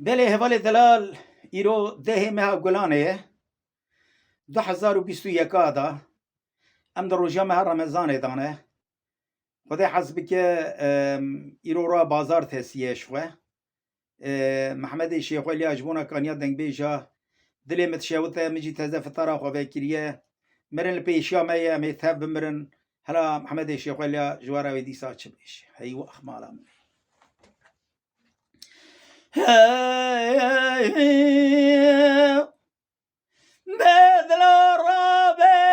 بله هوال دلال ایرو ده مها گلانه 2021 دا ام در روژا مها رمضان دانه خدا حسب که ایرو را بازار تسیه شوه محمد شیخ ولی اجبونا کانیا دنگ بیجا دلی متشاوت مجی تزه فترا خواه کریه مرن پیشیا می تب مرن هلا محمد شیخ ولی جوارا ویدی ساچ بیش هیو اخمالا من بدل رابع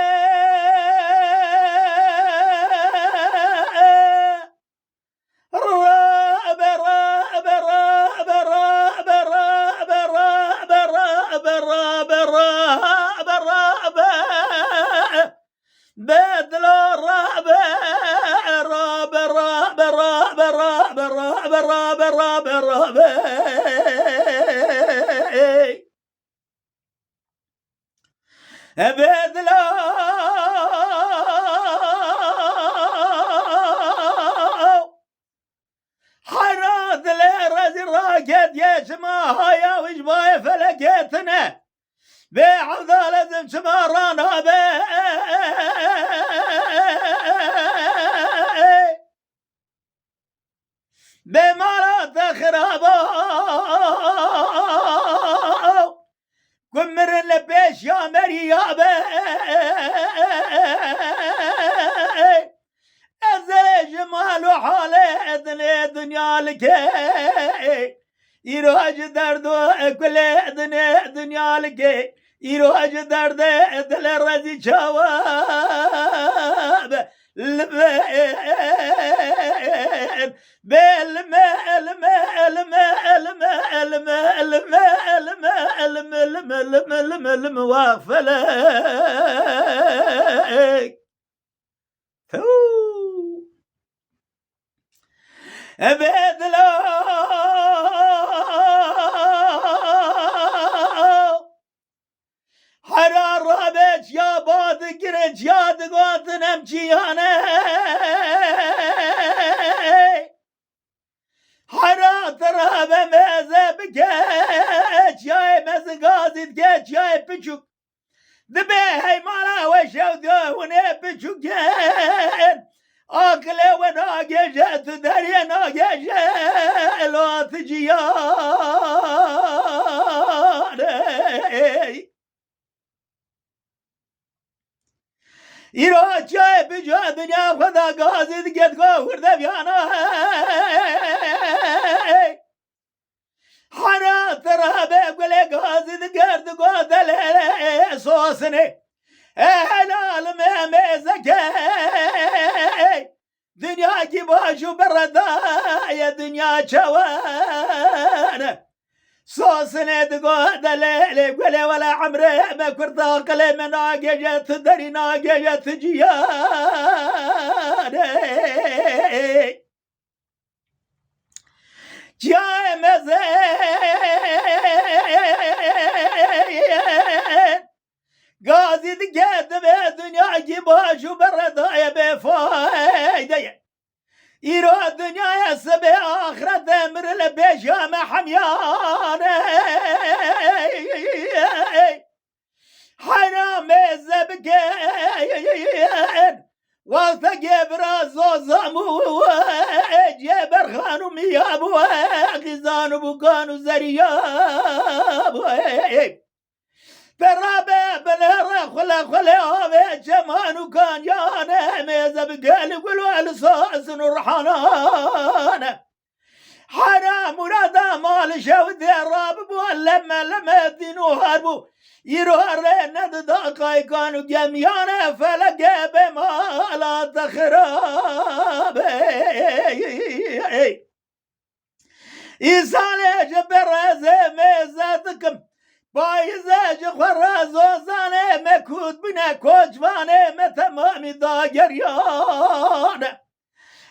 حراد لرز راكد يسمع هيا وجباي فلكتنا بعوض لازم سمرانا بمرات خرابا قمر لبيش يا مريابا جمال وحالة دنيا لك يروج درد كل دنيا لك يروج درد دل الرزي جواب واغفلك بدلو حرار رابط يا باد قرنج يا دقوت نمجيانه حرات رابع مزه بكيش يا مزقازي تكيش يا بچوك دبي مالا وشو دونه بچوكين آكله و ناگه تو دریا ناگه لا تجیانه ایرا چای بجا دنیا خدا گازی دگت گو ورده بیانا حرات رابه گله گازی دگرد گو دل سوسنه helal memezeke dünya ki başı beredaya dünya çavan sosne dgo dalele gole wala amre me kurda kalem na gejet darina gejet ciyane ciyemeze Gazi dikkatli ve dünya ki başı beredaya befayde İro dünyaya sebe ahiret emrle beşame hamyane Haram ezebken Vakta gebra zozamu Ceber hanım yabu Gizanu bukanu zeriyabu برابه بلهره خلا آوه جمانو كان يانا ميزة بقالي قلوا الصاص نرحانانا حرام ورادا مال شودي الراب بو لما دينو هاربو يروها ند داقاي كانوا جميانا فلقى بمالات خراب إيسالي جبر ميزاتكم بایزه جخور زوزانه مکود بینه کجوانه متمامی داگریانه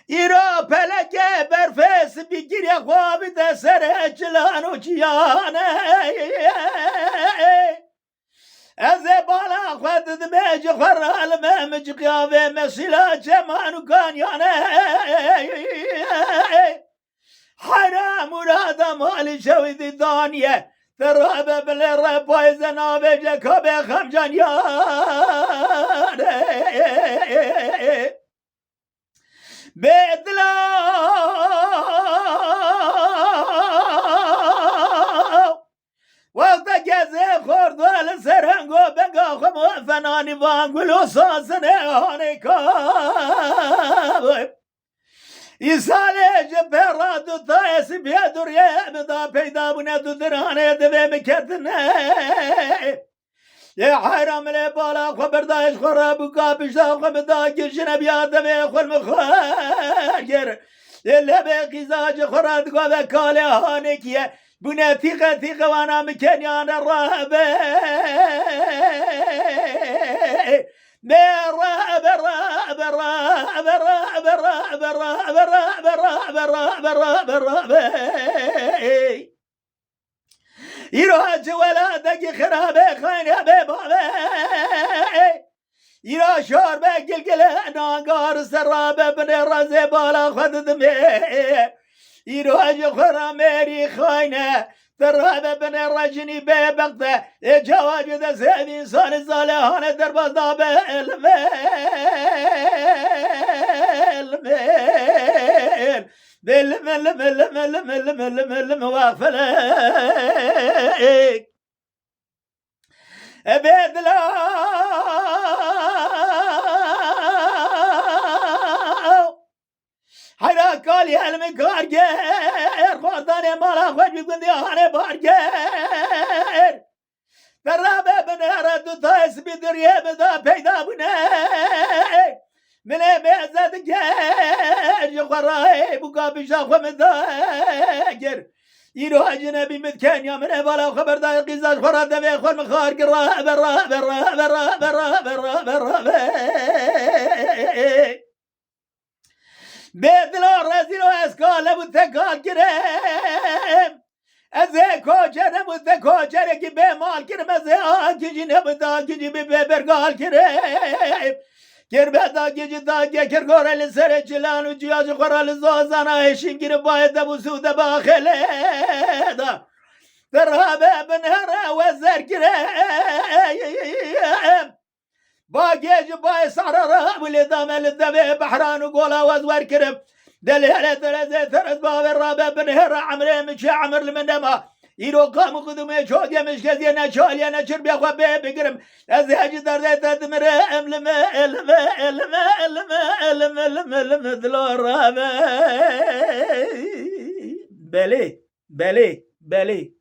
ایرا پلکه برفس بگیری خوابی ده سر چلانو چیانه از بالا خود دمه جخور علمه مجقیاوه مسیلا چمانو کانیانه حرام مرادم حال شوید دانیه ترابه بله رپای زنابه جکابه خمجان یاره بدلا وقت گزه خورد ول سرنگو بگا خمو فنانی وانگلو ساسنه هانکا İsale ceperra dutta esibiye durye da peyda bu ne dudurane deve meketine ya hayram le bala haberda iş khara bu kapışta habda girşine biya deve khol mkhar le be qizac khara dgo ve kale hanekiye bu ne tika wana mekenya rabe يروح ولادك خرابه خاينه بابا يروح شوربه قلقله نانقار سرابه بن رزي بالا خددم يروح خرا ميري خاينه ترابه بن رجني ببقته جواج ده سيد انسان صالحانه درباز دابه الميل وافلك ابيد لا حيرا قال يا المكار جير خردان مالا خوش بيقول دي هاني بارجير ترابه بنهر دوتايس بدريه بدا پیدا بنه من بعزت جير خراي بقى بشاخ مداجر يروح اجنبي متكن يا من بالا خبر دا قزاز خرا دبي خل مخار قرا برا برا برا برا برا برا بدلا رزيلو اسكال متكال كريم ازه کوچر مده کوچر کی به مال کرم ازه آگیجی نبدا آگیجی به برگال کرم کربه دا گیجی دا گکر گورل سر چلان و جیاج خورال زازانا هشین گیر باید بو سوده باخله دا درهبه بنهره وزر کرم با گیجی بای سارا ولی دامل دبه بحران و گولا وزور کرم دليل ترزي ترز باب الرابع بنهر عمري مشي عمر لمنما يرو قام قدومي شوق مش كذي انا شال انا شرب يا خبي بقرم ازهج درد تدمر الم دلور الرابع بلي